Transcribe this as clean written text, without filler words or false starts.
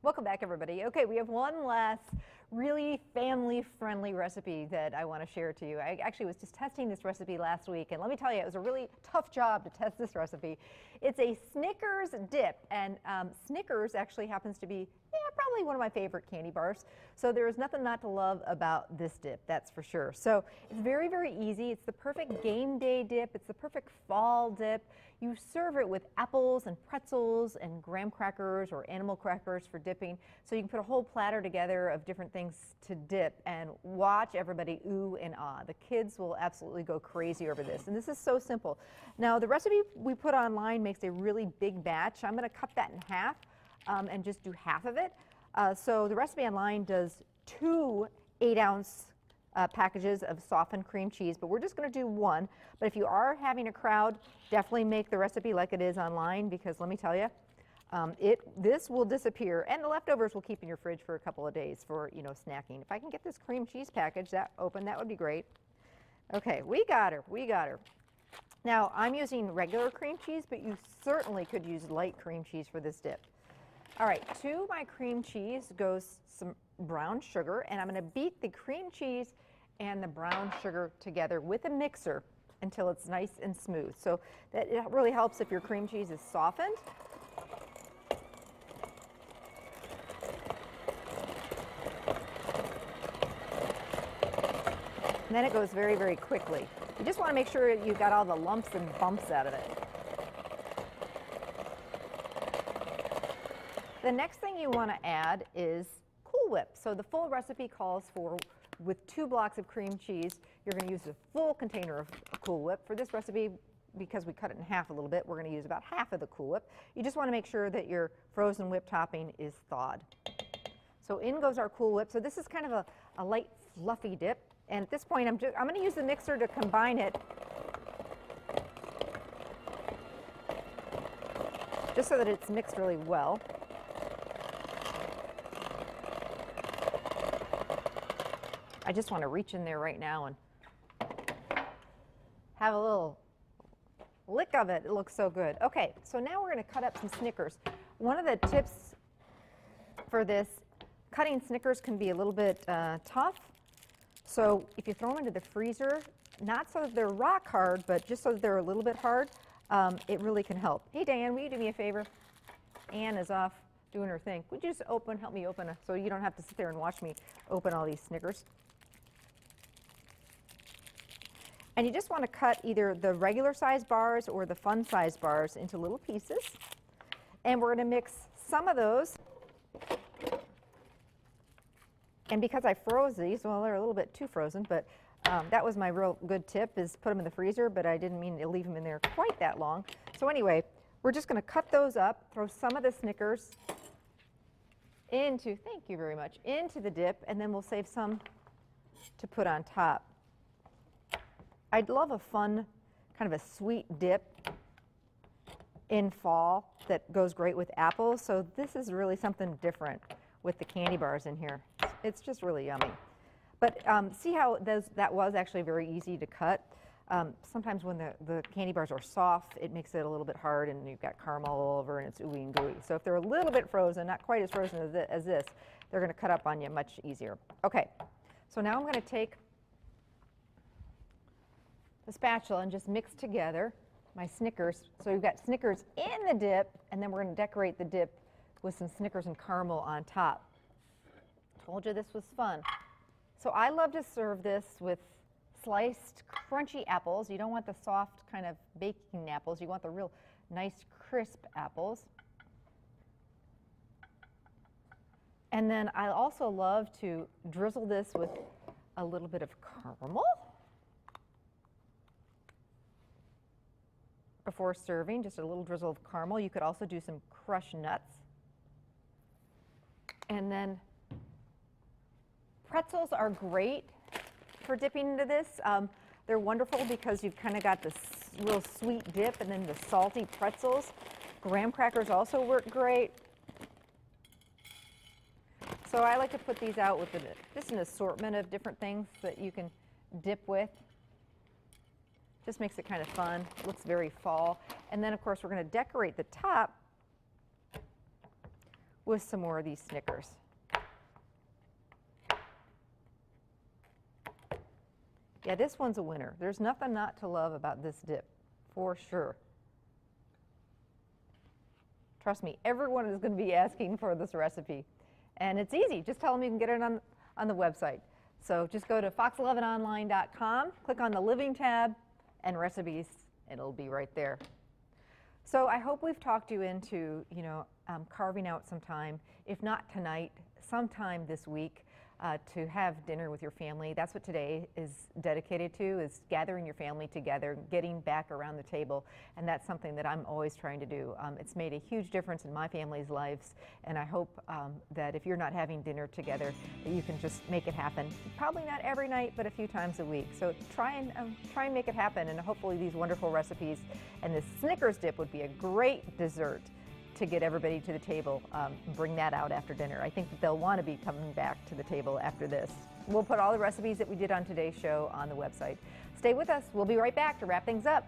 Welcome back, everybody. Okay, we have one last really family-friendly recipe that I want to share to you. I actually was just testing this recipe last week, and let me tell you, it was a really tough job to test this recipe. It's a Snickers dip, and Snickers actually happens to be probably one of my favorite candy bars. So there is nothing not to love about this dip, that's for sure. So it's very, very easy. It's the perfect game day dip. It's the perfect fall dip. You serve it with apples and pretzels and graham crackers or animal crackers for dipping. So you can put a whole platter together of different things to dip and watch everybody ooh and ah. The kids will absolutely go crazy over this. And this is so simple. Now the recipe we put online makes a really big batch. I'm going to cut that in half and just do half of it. So the recipe online does 2 8-ounce packages of softened cream cheese, but we're just going to do 1. But if you are having a crowd, definitely make the recipe like it is online, because let me tell you, this will disappear, and the leftovers will keep in your fridge for a couple of days for, you know, snacking. If I can get this cream cheese package open, that would be great. Okay, we got her. Now I'm using regular cream cheese, but you certainly could use light cream cheese for this dip. All right, to my cream cheese goes some brown sugar, and I'm going to beat the cream cheese and the brown sugar together with a mixer until it's nice and smooth. So that it really helps if your cream cheese is softened. And then it goes very, very quickly. You just want to make sure you got all the lumps and bumps out of it. The next thing you want to add is Cool Whip. So the full recipe calls for, with 2 blocks of cream cheese, you're going to use a full container of Cool Whip. For this recipe, because we cut it in half a little bit, we're going to use about half of the Cool Whip. You just want to make sure that your frozen whip topping is thawed. So in goes our Cool Whip. So this is kind of a light, fluffy dip. And at this point, I'm going to use the mixer to combine it, just so that it's mixed really well. I just want to reach in there right now and have a little lick of it. It looks so good. Okay, so now we're going to cut up some Snickers. One of the tips for this, cutting Snickers can be a little bit tough. So if you throw them into the freezer, not so that they're rock hard, but just so that they're a little bit hard, it really can help. Hey, Diane, will you do me a favor? Ann is off doing her thing. Would you just help me open, so you don't have to sit there and watch me open all these Snickers? And you just want to cut either the regular size bars or the fun size bars into little pieces. And we're going to mix some of those. And because I froze these, well, they're a little bit too frozen, but that was my real good tip, is put them in the freezer, but I didn't mean to leave them in there quite that long. So anyway, we're just going to cut those up, throw some of the Snickers into, thank you very much, into the dip, and then we'll save some to put on top. I'd love a fun, kind of a sweet dip in fall that goes great with apples. So this is really something different with the candy bars in here. It's just really yummy. But see how that was actually very easy to cut? Sometimes when the candy bars are soft, it makes it a little bit hard, and you've got caramel all over and it's ooey and gooey. So if they're a little bit frozen, not quite as frozen as this, they're going to cut up on you much easier. Okay, so now I'm going to take the spatula and just mix together my Snickers. So you've got Snickers in the dip, and then we're going to decorate the dip with some Snickers and caramel on top. Told you this was fun. So I love to serve this with sliced crunchy apples. You don't want the soft kind of baking apples. You want the real nice crisp apples. And then I also love to drizzle this with a little bit of caramel before serving, just a little drizzle of caramel. You could also do some crushed nuts. And then pretzels are great for dipping into this. They're wonderful because you've kind of got this real sweet dip and then the salty pretzels. Graham crackers also work great. So I like to put these out with just an assortment of different things that you can dip with. Just makes it kind of fun. Looks very fall. And then, of course, we're going to decorate the top with some more of these Snickers. Yeah, this one's a winner. There's nothing not to love about this dip, for sure. Trust me, everyone is going to be asking for this recipe. And it's easy. Just tell them you can get it on the website. So just go to fox11online.com, click on the Living tab, and recipes. It'll be right there. So I hope we've talked you into, carving out some time, if not tonight, sometime this week, to have dinner with your family. That's what today is dedicated to, is gathering your family together, getting back around the table, and that's something that I'm always trying to do. It's made a huge difference in my family's lives, and I hope that if you're not having dinner together, that you can just make it happen. Probably not every night, but a few times a week. So try and make it happen, and hopefully these wonderful recipes and this Snickers dip would be a great dessert to get everybody to the table. Bring that out after dinner. I think that they'll want to be coming back to the table after this. We'll put all the recipes that we did on today's show on the website. Stay with us. We'll be right back to wrap things up.